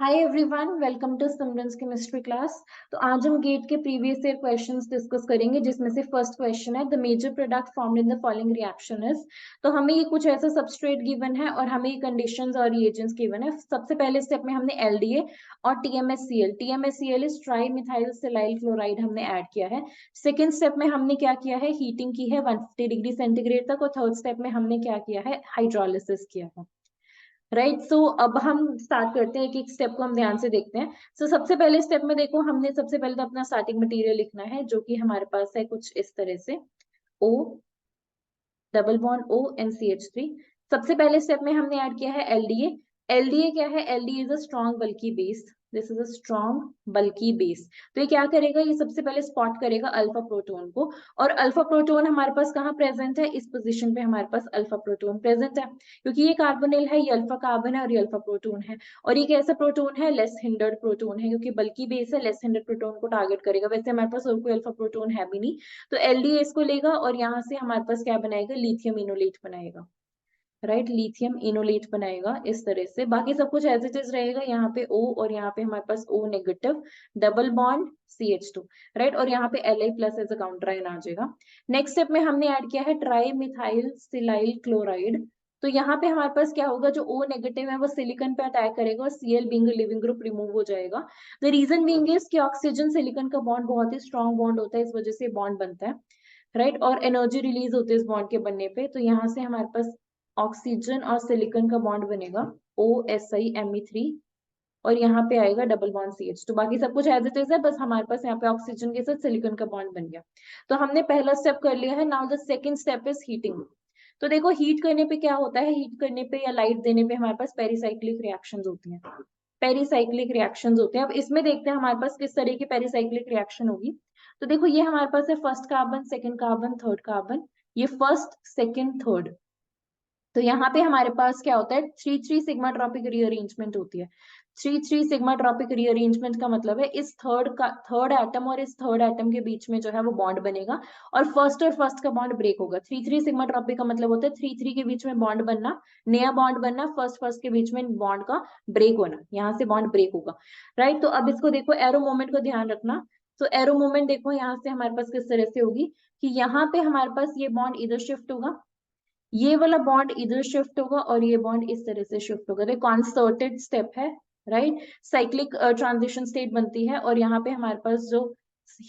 Hi everyone, welcome to Simran's chemistry class. तो आज हम गेट के प्रीवियस ईयर क्वेश्चंस डिस्कस करेंगे, जिसमें से फर्स्ट क्वेश्चन है the major product formed in the following reaction is. तो हमें ये कुछ ऐसा सबस्ट्रेट गिवन है और हमें ये कंडीशंस और रिएजेंट्स गिवन है। सबसे पहले स्टेप में हमने एलडीए और TMSCL is trimethylsilyl chloride हमने ऐड किया है। सेकेंड स्टेप में हमने क्या किया है, हीटिंग की है 150 डिग्री सेंटीग्रेड तक। और थर्ड स्टेप में हमने क्या किया है, हाइड्रोलिसिस किया है। राइट सो अब हम स्टार्ट करते हैं, एक एक स्टेप को हम ध्यान से देखते हैं। सबसे पहले स्टेप में देखो, हमने सबसे पहले तो अपना स्टार्टिंग मटेरियल लिखना है, जो कि हमारे पास है कुछ इस तरह से O double bond O NCH3। सबसे पहले स्टेप में हमने ऐड किया है एलडीए। एलडीए क्या है, LDA is a strong bulky base. This is a strong bulky base. तो ये क्या करेगा, ये सबसे पहले स्पॉट करेगा अल्फा प्रोटोन को। और अल्फा प्रोटोन हमारे पास कहाँ प्रेजेंट है, इस पोजीशन पे हमारे पास अल्फा प्रोटोन प्रेजेंट है, क्योंकि ये कार्बोनिल है, ये अल्फा कार्बन है और ये अल्फा प्रोटोन है। और ये कैसा प्रोटोन है, लेस हिंडर्ड प्रोटोन है, क्योंकि बल्की बेस है, लेस हिंडर्ड प्रोटोन को टारगेट करेगा। वैसे हमारे पास और कोई अल्फा प्रोटोन है भी नहीं, तो एलडीए इसको लेगा और यहाँ से हमारे पास क्या बनाएगा, लिथियम इनोलेट बनाएगा। राइट, लिथियम इनोलेट बनाएगा इस तरह से। बाकी सब कुछ एज इट इज रहेगा, यहाँ पे O और यहाँ पे हमारे पास O negative double bond CH2। Right, और यहाँ पे Li plus as a counter ion आ जाएगा। नेक्स्ट स्टेप में हमने ऐड किया है ट्राई मिथाइल सिलाइल क्लोराइड। तो यहाँ पे हमारे पास क्या होगा, जो O नेगेटिव है वो सिलिकॉन पे अटैक करेगा और Cl being a leaving group remove हो जाएगा। द रीजन बीइंग इज कि ऑक्सीजन सिलिकॉन का बॉन्ड बहुत ही स्ट्रॉन्ग बॉन्ड होता है, इस वजह से बॉन्ड बनता है। राइट, और एनर्जी रिलीज होती है इस बॉन्ड के बनने पे। तो यहाँ से हमारे पास ऑक्सीजन और सिलिकॉन का बॉन्ड बनेगा OSiMe3, और यहाँ पे आएगा डबल बॉन्ड CH। तो बाकी सब कुछ एज इट इज है, बस हमारे पास यहाँ पे ऑक्सीजन के साथ सिलिकॉन का बॉन्ड बन गया। तो हमने पहला स्टेप कर लिया है। Now the second step is heating. तो देखो, हीट करने पे क्या होता है, हीट करने पे या लाइट देने पे हमारे पास पेरिसाइक्लिक रिएक्शंस होती हैं। पेरिसाइक्लिक रिएक्शंस होते हैं। अब इसमें देखते हैं हमारे पास किस तरह की पेरिसाइक्लिक रिएक्शन होगी। तो देखो, ये हमारे पास है first carbon, second carbon, third carbon. ये फर्स्ट सेकंड थर्ड। तो यहाँ पे हमारे पास क्या होता है, 3 3 सिग्मा ट्रॉपिक रीअरेंजमेंट होती है। 3 3 सिग्मा ट्रॉपिक रीअरेंजमेंट का मतलब है इस थर्ड एटम और इस थर्ड एटम के बीच में जो है वो बॉन्ड बनेगा, और फर्स्ट का बॉन्ड ब्रेक होगा। 3 3 सिग्मा ट्रॉपिक का मतलब होता है 3 3 के बीच में बॉन्ड बनना, नया बॉन्ड बनना, फर्स्ट के बीच में बॉन्ड का ब्रेक होना, यहाँ से बॉन्ड ब्रेक होगा। राइट, तो अब इसको देखो, एरो मोमेंट को ध्यान रखना। तो एरो मोमेंट देखो यहाँ से हमारे पास किस तरह से होगी, कि यहाँ पे हमारे पास ये बॉन्ड इधर शिफ्ट होगा, ये वाला बॉन्ड इधर शिफ्ट होगा, और ये बॉन्ड इस तरह से शिफ्ट होगा। तो कॉन्सर्टेड स्टेप है। राइट, साइक्लिक ट्रांजिशन स्टेट बनती है। और यहाँ पे हमारे पास जो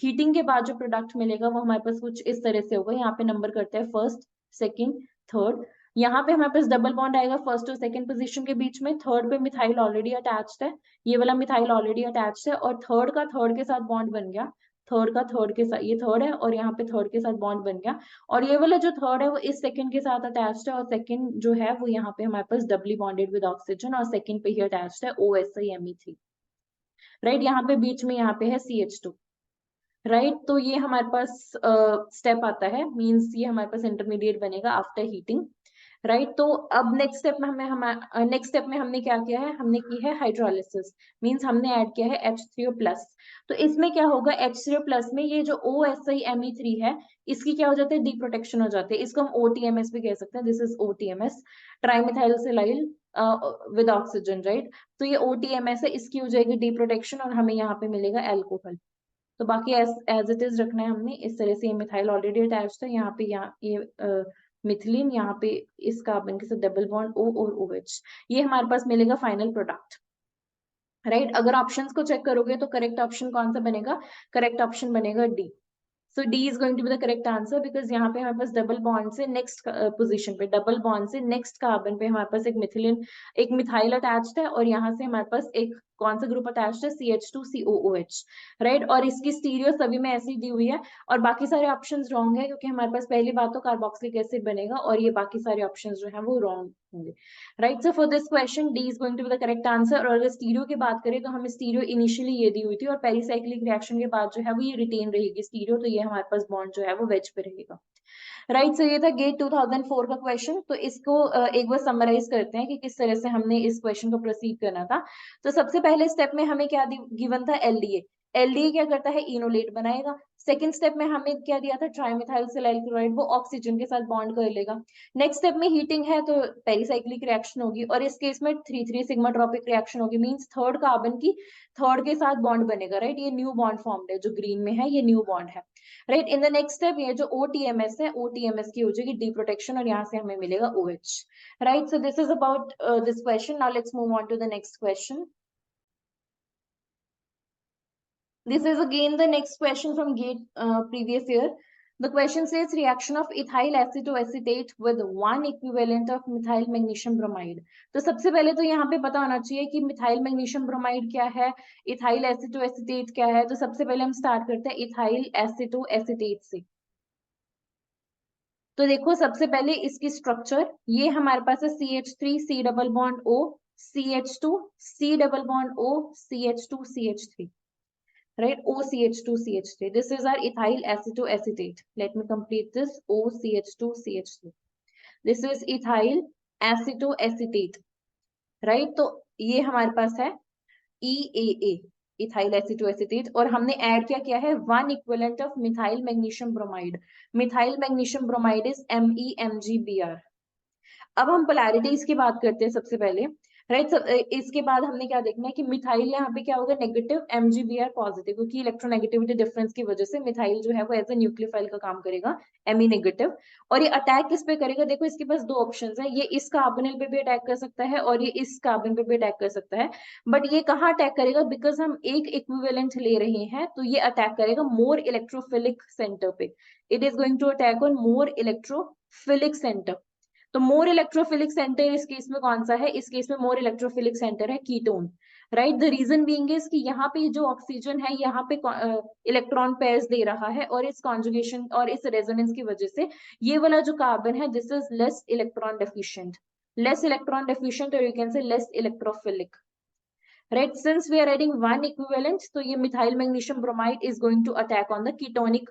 हीटिंग के बाद जो प्रोडक्ट मिलेगा वो हमारे पास कुछ इस तरह से होगा। यहाँ पे नंबर करते हैं फर्स्ट, सेकंड, थर्ड। यहाँ पे हमारे पास डबल बॉन्ड आएगा फर्स्ट और सेकंड पोजीशन के बीच में। थर्ड पे मिथाइल ऑलरेडी अटैच्ड है, ये वाला मिथाइल ऑलरेडी अटैच्ड है, और थर्ड का थर्ड के साथ बॉन्ड बन गया। थर्ड का थर्ड के साथ, ये थर्ड है और यहाँ पे थर्ड के साथ बॉन्ड बन गया। और ये वाला जो थर्ड है वो इस सेकंड के साथ अटैच्ड है, और सेकंड जो है वो यहाँ पे हमारे पास डबली बॉन्डेड विद ऑक्सीजन, और सेकंड पे ही अटैच्ड है OSiMe3। राइट, यहाँ पे बीच में यहाँ पे है CH2। राइट, तो ये हमारे पास स्टेप आता है, मींस ये हमारे पास इंटरमीडिएट बनेगा आफ्टर हीटिंग। राइट, तो अब नेक्स्ट स्टेप में हमने क्या किया है, हमने की है हाइड्रोलिसिस। मींस हमने ऐड किया है H3O प्लस। तो इसमें क्या होगा, H3O प्लस में ये जो OSiMe3 है, इसकी क्या हो जाता है, डी प्रोटेक्शन हो जाती है। इसको हम OTMS भी कह सकते हैं, this is OTMS, trimethyl silyl with oxygen. Right, तो ये OTMS है, इसकी हो जाएगी डी प्रोटेक्शन, और हमें यहाँ पे मिलेगा एल्कोहल। तो बाकी एज इट इज रखना है हमने इस तरह से। ये मिथाइल ऑलरेडी अटैच्ड था, यहाँ पे ये मिथिलीन, यहाँ पे इस कार्बन के साथ डबल बॉन्ड O और OH। ये हमारे पास मिलेगा फाइनल प्रोडक्ट। राइट, अगर ऑप्शंस को चेक करोगे तो करेक्ट ऑप्शन कौन सा बनेगा, करेक्ट ऑप्शन बनेगा D। So D is going to be the correct answer, because यहाँ पे हमारे पास डबल बॉन्ड से नेक्स्ट पोजीशन पे, डबल बॉन्ड से नेक्स्ट कार्बन पे हमारे पास एक मिथाइल अटैच्ड है, और यहाँ से हमारे पास एक कौन सा ग्रुप अटैच्ड है, CH2COOH। राइट, और इसकी स्टीरियो सभी में ऐसी दी हुई है, और बाकी सारे ऑप्शंस रॉन्ग है, क्योंकि हमारे पास पहली बात तो कार्बोक्सिलिक एसिड बनेगा, और ये बाकी सारे ऑप्शंस जो है वो रॉन्ग होंगे। Right, so for this question D is going to be the correct answer. और अगर स्टीरियो की बात करें तो हमें स्टीरियो इनिशियली ये दी हुई थी, और पेरिसाइक्लिक रिएक्शन के बाद जो है वो ये रिटेन रहेगी स्टीरियो, तो ये हमारे पास बॉन्ड जो है वो वेज पे रहेगा। राइट, सो ये था गेट 2004 का क्वेश्चन। तो इसको एक बार समराइज करते हैं कि किस तरह से हमने इस क्वेश्चन को प्रोसीड करना था। तो सबसे पहले स्टेप में हमें क्या गिवन था, एलडीए। एलडीए क्या करता है, इनोलेट बनाएगा। सेकेंड स्टेप में हमें क्या दिया था, ट्राइमिथाइल सिलाइल क्लोराइड, वो ऑक्सीजन के साथ बॉन्ड कर लेगा। नेक्स्ट स्टेप में हीटिंग है तो पेरिसाइक्लिक रिएक्शन होगी, और इस केस में 3,3 सिग्मा ट्रॉपिक रिएक्शन होगी, मींस थर्ड कार्बन की थर्ड के साथ बॉन्ड बनेगा, राइट। ये न्यू बॉन्ड फॉर्म्ड है, जो ग्रीन में है ये न्यू बॉन्ड है, right. In the next step ये जो OTMS है, OTMS की हो जाएगी डी प्रोटेक्शन, और यहाँ से हमें मिलेगा OH, right. So this is about this question. Now let's move on to the next question. This is again the next question from GATE previous year. The question says reaction of ethyl acetoacetate with one equivalent of methyl magnesium bromide. तो सबसे पहले तो यहाँ पे पता होना चाहिए कि मिथाइल मैग्नीशियम ब्रोमाइड क्या है, इथाइल एसिटोएसिटेट क्या है। तो सबसे पहले हम स्टार्ट करते हैं इथाइल एसिटोएसिटेट से। तो देखो सबसे पहले इसकी स्ट्रक्चर, ये हमारे पास है CH3 C double bond O, CH2 C double bond O, CH2 CH3, right? OCH2 CH3. This is our ethyl acetoacetate. Let me complete this. OCH2 CH3. This is ethyl acetoacetate, right? तो ये हमारे पास है EAA, ethyl एसिटोएसिटेट, और हमने add क्या किया है, one equivalent of methyl magnesium bromide. Methyl magnesium bromide is MEMGBr। अब हम पोलैरिटीज की बात करते हैं सबसे पहले, राइट। इसके बाद हमने क्या देखना है कि मिथाइल यहाँ पे क्या होगा, नेगेटिव, MGBr पॉजिटिव, क्योंकि इलेक्ट्रोनेगेटिविटी डिफरेंस की वजह से मिथाइल जो है वो एज ए न्यूक्लियोफाइल का काम करेगा, Me नेगेटिव। और ये अटैक किस पे करेगा, देखो इसके पास दो ऑप्शंस है, ये इस कार्बोनिल पे भी अटैक कर सकता है और ये इस कार्बन पे भी अटैक कर सकता है। बट ये कहाँ अटैक करेगा, बिकॉज हम एक इक्विवेलेंट ले रहे हैं, तो ये अटैक करेगा मोर इलेक्ट्रोफिलिक सेंटर पे। It is going to attack on more electrophilic centre. तो मोर इलेक्ट्रोफिलिक सेंटर इस केस में कौन सा है, इस केस में मोर इलेक्ट्रोफिलिक सेंटर है ketone, right. The reason being is कि यहाँ पे जो ऑक्सीजन है यहाँ पे इलेक्ट्रॉन पेयर्स दे रहा है, और इस कॉन्जुगेशन और इस रेजोनेंस की वजह से ये वाला जो कार्बन है this is less electron deficient, और you can say less electrophilic, right? Since we are adding one equivalent, तो ये methyl magnesium bromide is going to attack on the ketonic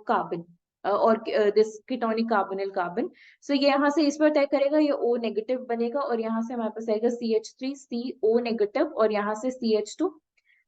carbon और this ketonic carbonyl carbon. So ये यहाँ से इस पर attack करेगा, ये O नेगेटिव बनेगा, और यहाँ से हमारे पास आएगा CH3 CO नेगेटिव, और यहाँ से CH2,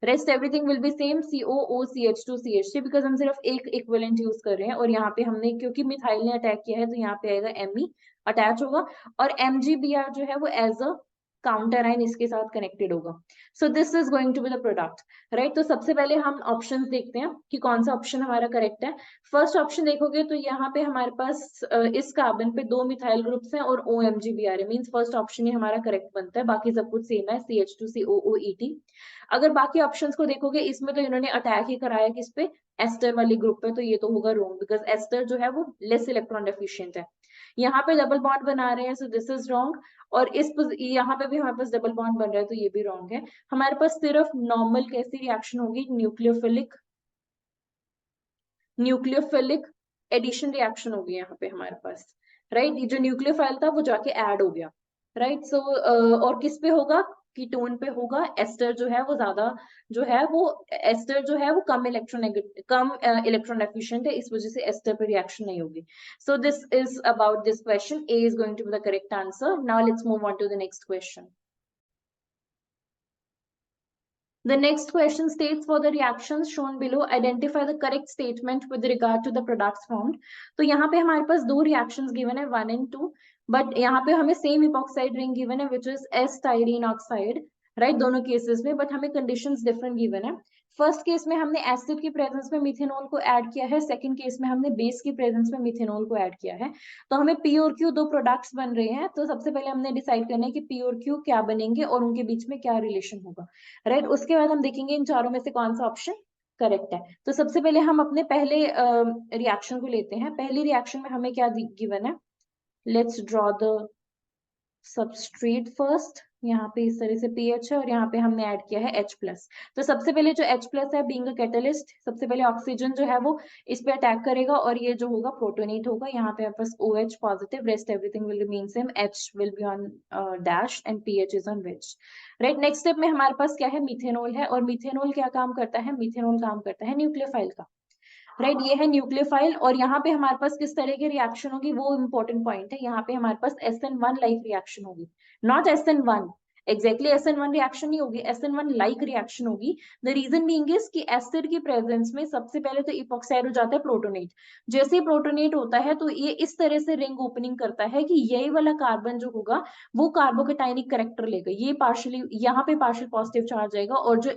rest everything will be same, COO CH2 CH3, because हम सिर्फ एक इक्विवेलेंट यूज कर रहे हैं, और यहाँ पे हमने क्योंकि मिथाइल ने अटैक किया है तो यहाँ पे आएगा Me अटैच होगा, और MGBr जो है वो एज अ काउंटर आयन इसके साथ कनेक्टेड होगा। So this is going to be the product, right. तो सबसे पहले हम ऑप्शंस देखते हैं कि कौन सा ऑप्शन हमारा करेक्ट है। फर्स्ट ऑप्शन देखोगे तो यहाँ पे हमारे पास इस कार्बन पे दो मिथाइल ग्रुप्स हैं और OMGBr है, मींस फर्स्ट ऑप्शन ही हमारा करेक्ट बनता है, बाकी सब कुछ सेम है, CH2COOET। अगर बाकी ऑप्शंस को देखोगे इसमें तो इन्होंने अटैक ही कराया किस पे, एस्टर वाली ग्रुप पे, तो ये तो होगा रॉन्ग, बिकॉज एस्टर जो है वो लेस इलेक्ट्रॉन डेफिशिएंट है। यहाँ पे डबल बॉन्ड बना रहे हैं, सो दिस इज रॉन्ग, और इस यहाँ पे भी हमारे पास डबल बॉन्ड बन रहा है, तो ये भी रॉन्ग है। हमारे पास सिर्फ नॉर्मल कैसी रिएक्शन होगी, न्यूक्लियोफिलिक एडिशन रिएक्शन होगी यहाँ पे हमारे पास, राइट। ये जो न्यूक्लियोफाइल था वो जाके ऐड हो गया, राइट। सो और किस पे होगा, कीटोन पे होगा। एस्टर जो है वो ज्यादा जो है वो एस्टर जो है वो कम इलेक्ट्रॉन एफिशिएंट है, इस वजह से एस्टर पे रिएक्शन नहीं होगी। So this is about this question, A is going to be the correct answer. Now let's move on to the next question. The next question states, for the reactions shown below, identify the correct statement with regard to the products formed. तो यहाँ पे हमारे पास दो reactions given है 1 and 2, but यहाँ पे हमें same epoxide ring given है which is S-styrene oxide, right, दोनों cases में, but हमें conditions different given है। फर्स्ट केस में हमने एसिड की प्रेजेंस में मिथेनॉल को ऐड किया है, सेकंड केस में हमने बेस की प्रेजेंस में मिथेनॉल को ऐड किया है। तो हमें पी और क्यू दो प्रोडक्ट्स बन रहे हैं, तो सबसे पहले हमने डिसाइड करना है कि पी और क्यू क्या बनेंगे और उनके बीच में क्या रिलेशन होगा, राइट। उसके बाद हम देखेंगे इन चारों में से कौन सा ऑप्शन करेक्ट है। तो सबसे पहले हम अपने पहले रिएक्शन को लेते हैं। पहली रिएक्शन में हमें क्या गिवन है, let's draw the substrate first. यहाँ पे इस तरह से पीएच है और यहाँ पे हमने ऐड किया है H+। तो सबसे पहले जो H+ है बीइंग अ कैटलिस्ट, सबसे पहले ऑक्सीजन जो है वो इस पे अटैक करेगा और ये जो होगा प्रोटोनेट होगा। यहाँ पे हमारे पास OH positive, rest everything will remain same, H will be on dash and PH is on wedge, right. Next step में हमारे पास क्या है, मिथेनॉल है, और मिथेनॉल क्या काम करता है, मिथेनॉल काम करता है न्यूक्लियोफाइल का, राइट। ये है न्यूक्लियोफाइल, और यहाँ पे हमारे पास किस तरह की रिएक्शन होगी वो इंपॉर्टेंट पॉइंट है। यहाँ पे हमारे पास SN1 लाइक रिएक्शन होगी, not SN1, exactly SN1 reaction नहीं होगी, SN1 लाइक रिएक्शन होगी। द रीजन बीइंग इज कि एसिड की प्रेजेंस में सबसे पहले तो इपॉक्साइड हो जाता है प्रोटोनेट। जैसे ही प्रोटोनेट होता है तो ये इस तरह से रिंग ओपनिंग करता है कि यही वाला कार्बन जो होगा वो कार्बोकेटाइनिक करेक्टर लेगा, ये पार्शियली यहाँ पे पार्शियल पॉजिटिव चार्ज आएगा, और जो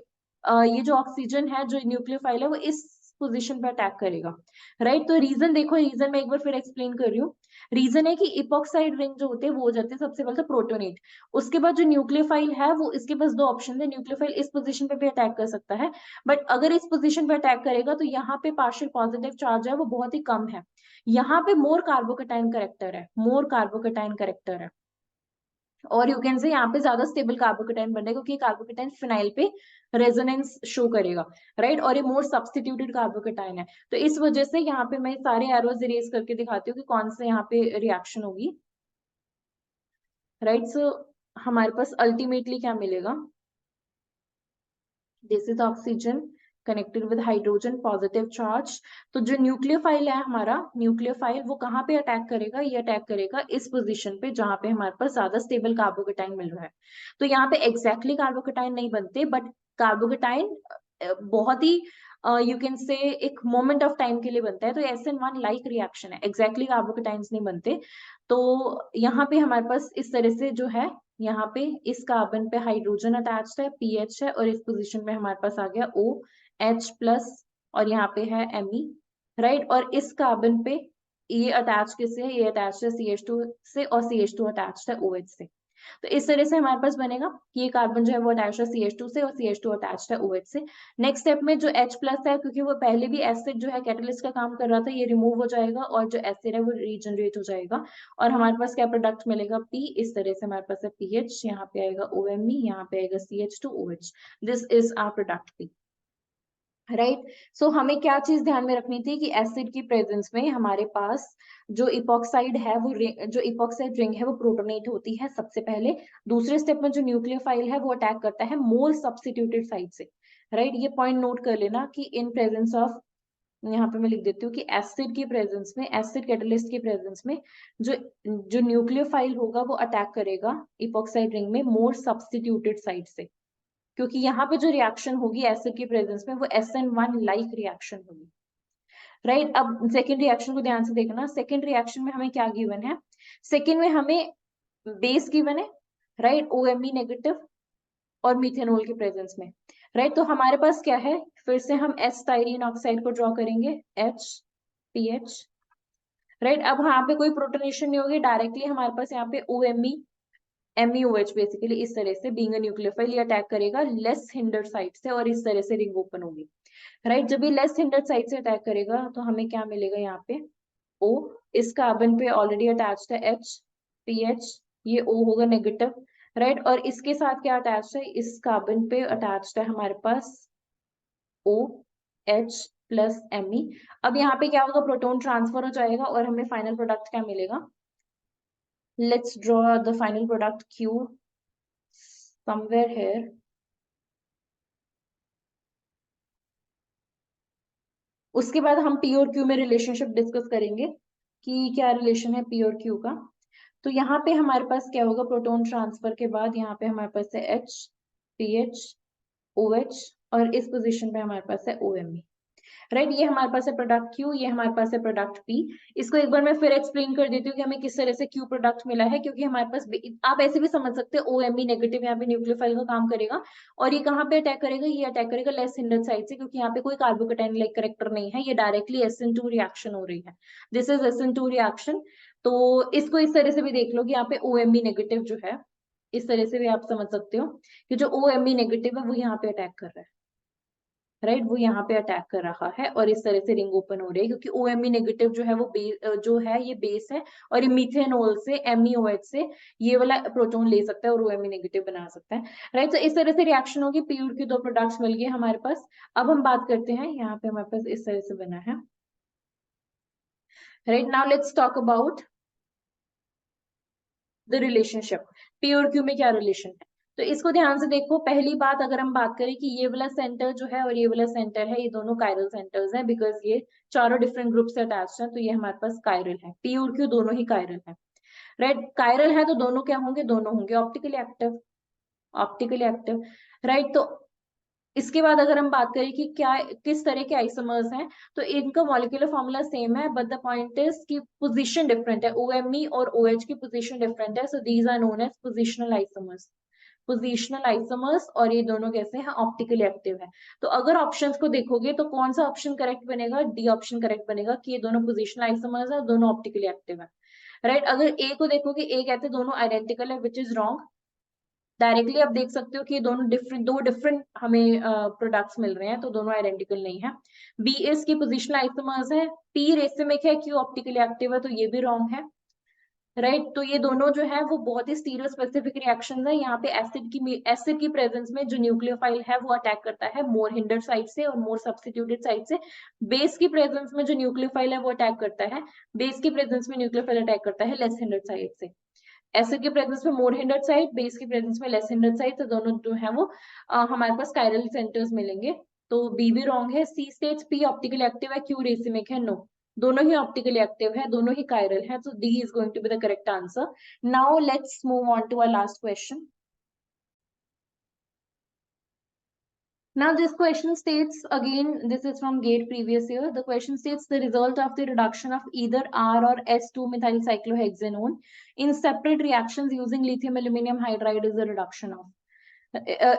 ये जो ऑक्सीजन है जो न्यूक्लियोफाइल है वो इस पोजीशन पे अटैक करेगा, राइट। तो रीजन देखो, रीजन मैं एक बार फिर एक्सप्लेन कर रही हूँ। रीजन है कि इपॉक्साइड रिंग जो होते हैं वो हो जाते हैं सबसे पहले तो प्रोटोनेट। उसके बाद जो न्यूक्लियोफाइल है वो, इसके पास दो ऑप्शन है, न्यूक्लियोफाइल इस पोजीशन पे भी अटैक कर सकता है, बट अगर इस पोजीशन पे अटैक करेगा तो यहाँ पे पार्शियल पॉजिटिव चार्ज है वो बहुत ही कम है। यहाँ पे मोर कार्बोकेटाइन करेक्टर है, मोर कार्बोकेटाइन करेक्टर है, और यू कैन से यहाँ पे ज्यादा स्टेबल कार्बोकेटाइन बनेगा क्योंकि कार्बोकेटाइन फिनाइल पे रेजोनेंस शो करेगा, राइट। और ये मोर सब्स्टिट्यूटेड कार्बोकेटाइन है, तो इस वजह से यहाँ पे मैं सारे एरोज इरेज करके दिखाती हूँ कि कौन से यहाँ पे रिएक्शन होगी, राइट। सो हमारे पास अल्टीमेटली क्या मिलेगा, this is oxygen connected with hydrogen positive charge. तो जो न्यूक्लियोफाइल है हमारा, न्यूक्लियोफाइल वो कहाँ पे अटैक करेगा, ये अटैक करेगा इस पोजीशन पे जहां पे हमारे पास ज्यादा स्टेबल कार्बोकेटाइन मिल रहा है। तो यहाँ पे एग्जैक्टली कार्बोकेटाइन नहीं बनते, बट कार्बोकेटाइन बहुत ही यू कैन से एक मोमेंट ऑफ टाइम के लिए बनता है, तो SN1 लाइक रिएक्शन है, एग्जैक्टली कार्बोकेटाइन्स नहीं बनते। तो यहाँ पे हमारे पास इस तरह से जो है, यहाँ पे इस कार्बन पे हाइड्रोजन अटैच्ड है, पीएच है, और इस पोजीशन पे हमारे पास आ गया OH प्लस, और यहाँ पे है Me, राइट। और इस कार्बन पे ये अटैच किससे है, ये अटैच है CH2 से, और CH2 अटैच्ड है OH से। तो इस तरह से हमारे पास बनेगा कि ये कार्बन जो है वो अटैच है CH2 से, और CH2 अटैच्ड है OH से। नेक्स्ट स्टेप में जो H प्लस है, क्योंकि वो पहले भी एसिड जो है कैटलिस्ट का काम कर रहा था, ये रिमूव हो जाएगा और जो एसिड है वो रीजनरेट हो जाएगा, और हमारे पास क्या प्रोडक्ट मिलेगा P। इस तरह से हमारे पास है PH, यहाँ पे आएगा OMe, यहाँ पे आएगा CH2OH। This is our product P, right. So हमें क्या चीज ध्यान में रखनी थी कि एसिड की प्रेजेंस में हमारे पास जो इपॉक्साइड है वो जो इपॉक्साइड रिंग है वो प्रोटोनेट होती है सबसे पहले। दूसरे स्टेप में जो न्यूक्लियोफाइल है वो अटैक करता है मोर सब्स्टिट्यूटेड साइड से, राइट। ये पॉइंट नोट कर लेना कि इन प्रेजेंस ऑफ, यहाँ पे मैं लिख देती हूँ कि एसिड की प्रेजेंस में, एसिड कैटलिस्ट की प्रेजेंस में जो जो न्यूक्लियोफाइल होगा वो अटैक करेगा इपॉक्साइड रिंग में मोर सब्स्टिट्यूटेड साइड से, क्योंकि यहाँ पे जो रिएक्शन होगी एसिड की प्रेजेंस में वो SN1 लाइक रिएक्शन होगी, राइट। अब सेकेंड रिएक्शन को ध्यान से देखना। सेकेंड रिएक्शन में हमें क्या गिवन है, सेकेंड में हमें बेस गिवन है, राइट, OMe नेगेटिव और मिथेनॉल के प्रेजेंस में, राइट। तो हमारे पास क्या है, फिर से हम स्टाइरिन ऑक्साइड को ड्रॉ करेंगे, HPH, राइट। अब यहाँ पे कोई प्रोटोनेशन नहीं होगी, डायरेक्टली हमारे पास यहाँ पे OMe MeOH बेसिकली इस तरह से बीइंग अ न्यूक्लियोफाइल ये अटैक करेगा लेस हिंडर्ड साइड से, और इस तरह से रिंग ओपन होगी, राइट। जब ये लेस हिंडर्ड साइड से अटैक करेगा तो हमें क्या मिलेगा, यहाँ पे O, इस कार्बन पे ऑलरेडी अटैच्ड है HPH, ये O होगा नेगेटिव, राइट। और इसके साथ क्या अटैच्ड है, इस कार्बन पे अटैच्ड है हमारे पास OH प्लस Me। अब यहाँ पे क्या होगा, प्रोटोन ट्रांसफर हो जाएगा और हमें फाइनल प्रोडक्ट क्या मिलेगा, let's draw the final product Q somewhere here। उसके बाद हम P और Q में रिलेशनशिप डिस्कस करेंगे कि क्या रिलेशन है P और Q का। तो यहाँ पे हमारे पास क्या होगा, प्रोटॉन ट्रांसफर के बाद यहाँ पे हमारे पास है HPH OH, और इस पोजीशन पे हमारे पास है OMe, राइट। ये हमारे पास है प्रोडक्ट Q, ये हमारे पास है प्रोडक्ट P। इसको एक बार मैं फिर एक्सप्लेन कर देती हूँ कि हमें किस तरह से Q प्रोडक्ट मिला है, क्योंकि हमारे पास आप ऐसे भी समझ सकते हैं OMe नेगेटिव यहाँ पे न्यूक्लियोफाइल का काम करेगा, और ये कहाँ पे अटैक करेगा, ये अटैक करेगा लेस हिंडर्ड साइड से, क्योंकि यहाँ पे कोई कार्बोकेटाइन लाइक करेक्टर नहीं है, ये डायरेक्टली SN2 रिएक्शन हो रही है, दिस इज SN2 रिएक्शन। तो इसको इस तरह से भी देख लो कि यहाँ पे OMe नेगेटिव जो है, इस तरह से भी आप समझ सकते हो कि जो OMe नेगेटिव है वो यहाँ पे अटैक कर रहा है, राइट, वो यहाँ पे अटैक कर रहा है, और इस तरह से रिंग ओपन हो रही है, क्योंकि OMe नेगेटिव जो है वो जो है ये बेस है, और ये मिथेनॉल से MeOH से ये वाला प्रोटॉन ले सकता है और OMe नेगेटिव बना सकता है, राइट। तो इस तरह से रिएक्शन होगी, P और Q दो प्रोडक्ट्स मिल गए हमारे पास। अब हम बात करते हैं, यहाँ पे हमारे पास इस तरह से बना है, right. Now let's talk about the relationship, P और Q में क्या रिलेशन है। तो इसको ध्यान से देखो, पहली बात अगर हम बात करें कि ये वाला सेंटर जो है और ये वाला सेंटर है, ये दोनों कायरल सेंटर्स हैं, बिकॉज ये चारों डिफरेंट ग्रुप से अटैच्ड हैं, तो ये हमारे पास कायरल है, P और Q दोनों ही कायरल है, राइट। कायरल है तो दोनों क्या होंगे, दोनों होंगे optically active, optically active, right. तो इसके बाद अगर हम बात करें कि क्या किस तरह के आइसोमर्स हैं, तो इनका मॉलिक्यूलर फॉर्मूला सेम है, बट द पॉइंट इज कि पोजीशन डिफरेंट है। OMe और OH की पोजीशन डिफरेंट है, so these are known as positional isomers. Positional isomers, और ये दोनों कैसे हैं, ऑप्टिकली एक्टिव है। तो अगर ऑप्शंस को देखोगे तो कौन सा ऑप्शन करेक्ट बनेगा, डी ऑप्शन करेक्ट बनेगा कि ये दोनों पोजिशनल आइसोमर्स है, दोनों ऑप्टिकली एक्टिव है, राइट। अगर ए को देखोगे, ए कहते हैं दोनों आइडेंटिकल है, विच इज रॉन्ग। डायरेक्टली आप देख सकते हो कि ये दोनों दो डिफरेंट हमें प्रोडक्ट्स मिल रहे हैं, तो दोनों आइडेंटिकल नहीं है। बी इसकी पोजिशनल आइसोमर्स है, पी रेसिमिक है, क्यू ऑप्टिकली एक्टिव है, तो ये भी रॉन्ग है, राइट। तो ये दोनों जो है वो बहुत ही स्टीरियो स्पेसिफिक रिएक्शंस है। यहाँ पे एसिड की प्रेजेंस में जो न्यूक्लियोफाइल है वो अटैक करता है मोर हिंडर्ड साइड से और मोर सब्स्टिट्यूटेड साइड से। बेस की प्रेजेंस में जो न्यूक्लियोफाइल है वो अटैक करता है, बेस की प्रेजेंस में न्यूक्लियोफाइल अटैक करता है लेस हिंडर्ड साइड से। एसिड के प्रेजेंस में मोर हिंडर्ड साइड, बेस की प्रेजेंस में लेस हिंडर्ड साइड, तो दोनों जो है वो हमारे पास कायरल सेंटर्स मिलेंगे। तो बी भी रॉन्ग है। सी स्टेट्स पी ऑप्टिकली एक्टिव है, क्यू रेसिमिक है, नो, दोनों ही ऑप्टिकली एक्टिव है, दोनों ही कायरल है, तो D is going to be the correct answer. Now let's move on to our last question. Now this question states, again this is from GATE previous year, the question states the result of the reduction of either R or S2-methyl cyclohexanone in separate reactions using lithium aluminum hydride is the reduction of,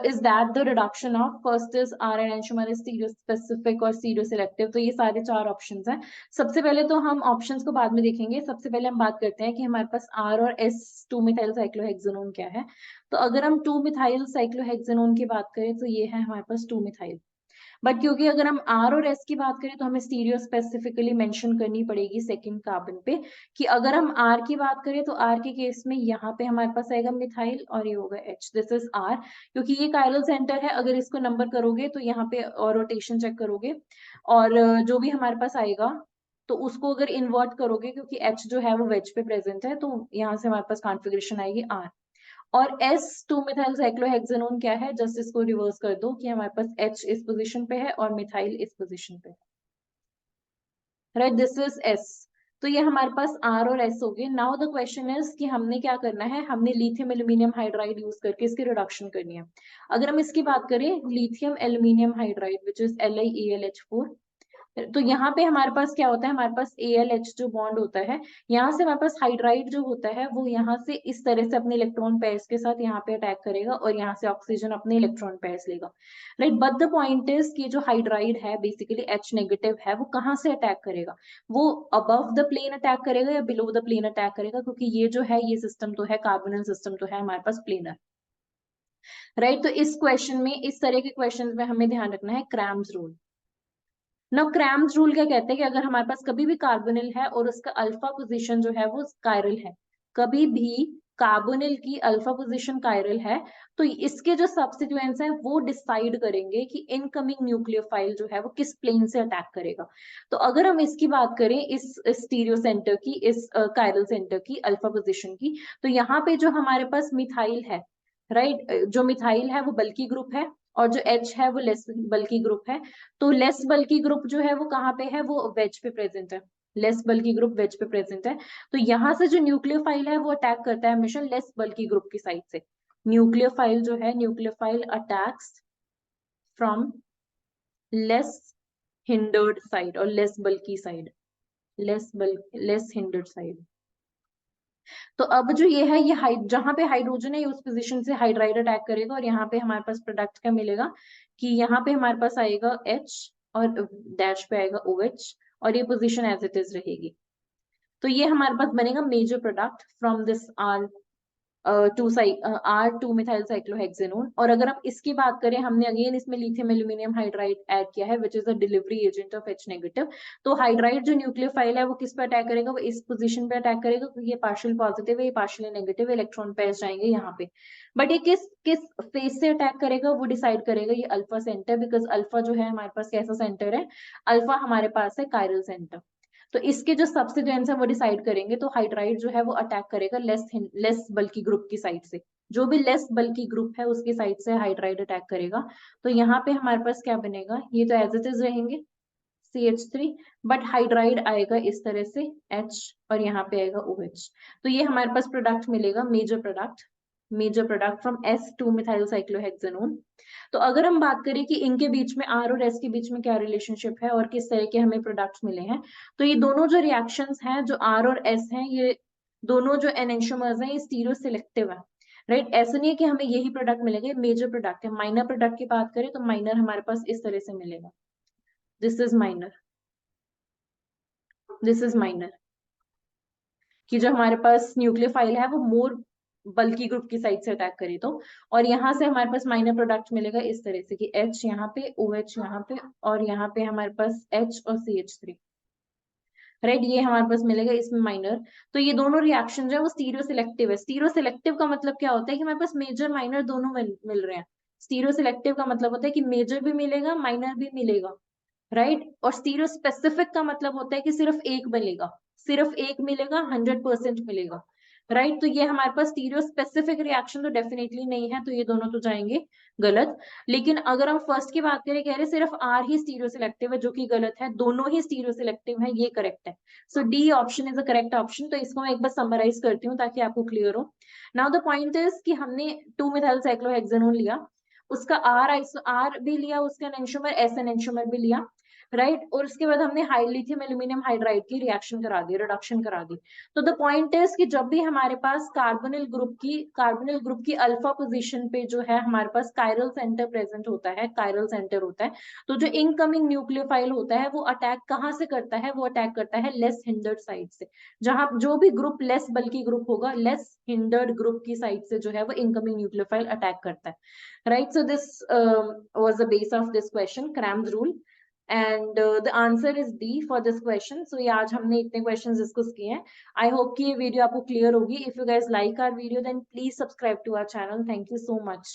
is that the reduction of, first is R enantiomer is stereospecific और stereoselective। तो ये सारे चार options हैं। सबसे पहले तो हम ऑप्शंस को बाद में देखेंगे, सबसे पहले हम बात करते हैं कि हमारे पास R और S2-methyl cyclohexanone क्या है। तो अगर हम 2-methyl cyclohexanone की बात करें तो ये है हमारे पास 2-methyl, बट क्योंकि अगर हम आर और एस की बात करें तो हमें स्टीरियो स्पेसिफिकली मेंशन करनी पड़ेगी सेकंड कार्बन पे, कि अगर हम आर की बात करें तो आर के केस में यहाँ पे हमारे पास आएगा मिथाइल और ये होगा एच, दिस इज आर, क्योंकि ये कायरल सेंटर है। अगर इसको नंबर करोगे तो यहाँ पे और रोटेशन चेक करोगे और जो भी हमारे पास आएगा तो उसको अगर इन्वर्ट करोगे, क्योंकि एच जो है वो वेज पे प्रेजेंट है, तो यहाँ से हमारे पास कॉन्फ़िगरेशन आएगी आर। और S2-मिथाइल साइक्लोहेक्सेनोन क्या है, जस्ट इसको रिवर्स कर दो कि हमारे पास H इस पोजीशन पे है और मिथाइल इस पोजीशन पे है, राइट, दिस इज S। तो ये हमारे पास R और S हो गए। नाउ द क्वेश्चन इज कि हमने क्या करना है, हमने लिथियम एल्यूमिनियम हाइड्राइड यूज करके इसकी रिडक्शन करनी है। अगर हम इसकी बात करें, lithium aluminium hydride which is LiAlH4, तो यहाँ पे हमारे पास क्या होता है, हमारे पास AlH जो बॉन्ड होता है, यहाँ से हमारे पास हाइड्राइड जो होता है वो यहाँ से इस तरह से अपने इलेक्ट्रॉन पेयर्स के साथ यहाँ पे अटैक करेगा और यहाँ से ऑक्सीजन अपने इलेक्ट्रॉन पेयर्स लेगा, right. But the point is कि जो हाइड्राइड है बेसिकली H नेगेटिव है, वो कहाँ से अटैक करेगा, वो अबव द प्लेन अटैक करेगा या बिलो द प्लेन अटैक करेगा, क्योंकि ये जो है ये सिस्टम तो है कार्बोनल सिस्टम तो है हमारे पास प्लेनर, राइट। तो इस क्वेश्चन में, इस तरह के क्वेश्चन में हमें ध्यान रखना है क्रैम्स रूल। ना क्रैम्स रूल क्या कहते हैं कि अगर हमारे पास कभी भी कार्बोनिल है और उसका अल्फा पोजीशन जो है वो कायरल है, कभी भी कार्बोनिल की अल्फा पोजीशन कायरल है, तो इसके जो सब्स्टिट्यूएंट्स हैं वो डिसाइड करेंगे कि इनकमिंग न्यूक्लियोफाइल जो है वो किस प्लेन से अटैक करेगा। तो अगर हम इसकी बात करें, इस स्टीरियो सेंटर की, इस कायरल सेंटर की अल्फा पोजीशन की, तो यहाँ पे जो हमारे पास मिथाइल है, राइट, जो मिथाइल है वो बल्की ग्रुप है और जो H है वो लेस बल्की ग्रुप है। तो लेस बल्की ग्रुप जो है वो कहाँ पे है, वो वेज पे प्रेजेंट है, लेस बल्की ग्रुप वेज पे प्रेजेंट है। तो यहाँ से जो न्यूक्लियोफाइल है वो अटैक करता है हमेशा लेस बल्की ग्रुप की साइड से। न्यूक्लियोफाइल जो है, nucleophile attacks from less hindered side और लेस बल्की साइड, लेस हिंडर्ड साइड। तो अब जो ये है, ये जहां पे हाइड्रोजन है उस पोजीशन से हाइड्राइड अटैक करेगा और यहाँ पे हमारे पास प्रोडक्ट क्या मिलेगा कि यहाँ पे हमारे पास आएगा H और डैश पे आएगा OH और ये पोजीशन एज इट इज रहेगी। तो ये हमारे पास बनेगा major product from this R2 methyl cyclohexanone. और अगर हम इसकी बात करें, हमने अगेन इसमें लिथियम एल्यूमिनियम हाइड्राइड ऐड किया है which is a delivery agent of H negative. तो हाइड्राइड जो न्यूक्लियोफाइल है वो किस पे अटैक करेगा, वो इस पोजीशन पे अटैक करेगा, क्योंकि ये पार्शियल पॉजिटिव है, ये पार्शियल नेगेटिव, इलेक्ट्रॉन पेयर्स जाएंगे यहाँ पे। बट ये किस किस फेज से अटैक करेगा वो डिसाइड करेगा ये अल्फा सेंटर, बिकॉज अल्फा जो है हमारे पास कैसा सेंटर है, अल्फा हमारे पास है कायरल सेंटर। तो इसके जो सब्स्टिट्यूएंट्स है वो डिसाइड करेंगे। तो हाइड्राइड जो है वो अटैक करेगा लेस बल्की ग्रुप की साइड से, जो भी लेस बल्की ग्रुप है उसकी साइड से हाइड्राइड अटैक करेगा। तो यहाँ पे हमारे पास क्या बनेगा, ये तो एज इट इज रहेंगे CH3, बट हाइड्राइड आएगा इस तरह से H और यहाँ पे आएगा OH। तो ये हमारे पास प्रोडक्ट मिलेगा, major product major product from S2 methyl cyclohexanone. तो अगर हम बात करें कि इनके बीच में R और S के बीच में क्या रिलेशनशिप है और किस तरह के हमें प्रोडक्ट्स मिले हैं, तो ये दोनों जो रिएक्शंस हैं जो R और S हैं, ये दोनों जो एनेंटियोमर्स हैं ये स्टीरियो सिलेक्टिव है, राइट। ऐसा नहीं है कि हमें यही प्रोडक्ट मिलेगा, मेजर प्रोडक्ट है। माइनर प्रोडक्ट की बात करें तो माइनर हमारे पास इस तरह से मिलेगा, this is minor, this is minor, कि जो हमारे पास न्यूक्लियोफाइल है वो मोर बल्की ग्रुप की साइड से अटैक करे तो। और यहाँ से हमारे पास माइनर प्रोडक्ट मिलेगा इस तरह से कि H यहाँ पे, OH यहाँ पे, और यहाँ पे हमारे पास H और CH3, राइट। ये हमारे पास मिलेगा इसमें माइनर। तो ये दोनों रिएक्शन जो है वो स्टीरियो सिलेक्टिव है। स्टीरियो सिलेक्टिव का मतलब क्या होता है कि हमारे पास मेजर माइनर दोनों मिल रहे हैं। स्टीरियो सिलेक्टिव का मतलब होता है कि मेजर भी मिलेगा, माइनर भी मिलेगा, राइट। और स्टीरियो स्पेसिफिक का मतलब होता है कि सिर्फ एक मिलेगा, सिर्फ एक मिलेगा, 100% मिलेगा, राइट। तो ये हमारे पास स्टीरियो स्पेसिफिक रिएक्शन तो डेफिनेटली नहीं है, तो ये दोनों तो जाएंगे गलत। लेकिन अगर हम फर्स्ट की बात करें, कह रहे सिर्फ R ही स्टीरियो सिलेक्टिव है, जो कि गलत है। दोनों ही स्टीरियो सिलेक्टिव है, ये करेक्ट है। So D option is a correct option. तो इसको मैं एक बार समराइज करती हूँ ताकि आपको क्लियर हो। नाउ द पॉइंट इज कि हमने 2 मिथाइल साइक्लोहेक्सेनोन लिया, उसका R भी लिया, उसका एनेंटियोमर S एनेंटियोमर भी लिया, राइट। और उसके बाद हमने लिथियम एल्यूमिनियम हाइड्राइड की रिएक्शन करा दी, रिडक्शन करा दी। तो द पॉइंट इज कि जब भी हमारे पास कार्बोनिल ग्रुप की अल्फा पोजीशन पे जो है हमारे पास कायरल सेंटर प्रेजेंट होता है, कायरल सेंटर होता है, तो जो इनकमिंग न्यूक्लियोफाइल होता है वो अटैक कहाँ से करता है, वो अटैक करता है लेस हिंडर्ड साइड से। जहां जो भी ग्रुप लेस बल्कि ग्रुप होगा, लेस हिंडर्ड ग्रुप की साइड से जो है वो इनकमिंग न्यूक्लियोफाइल अटैक करता है, right. So this was the base of this question, Cram's rule. And the answer is D for this question. So ये आज हमने इतने क्वेश्चंस डिस्कस किए हैं। आई होप कि ये वीडियो आपको क्लियर होगी। If you guys like our video then please subscribe to our channel. Thank you so much.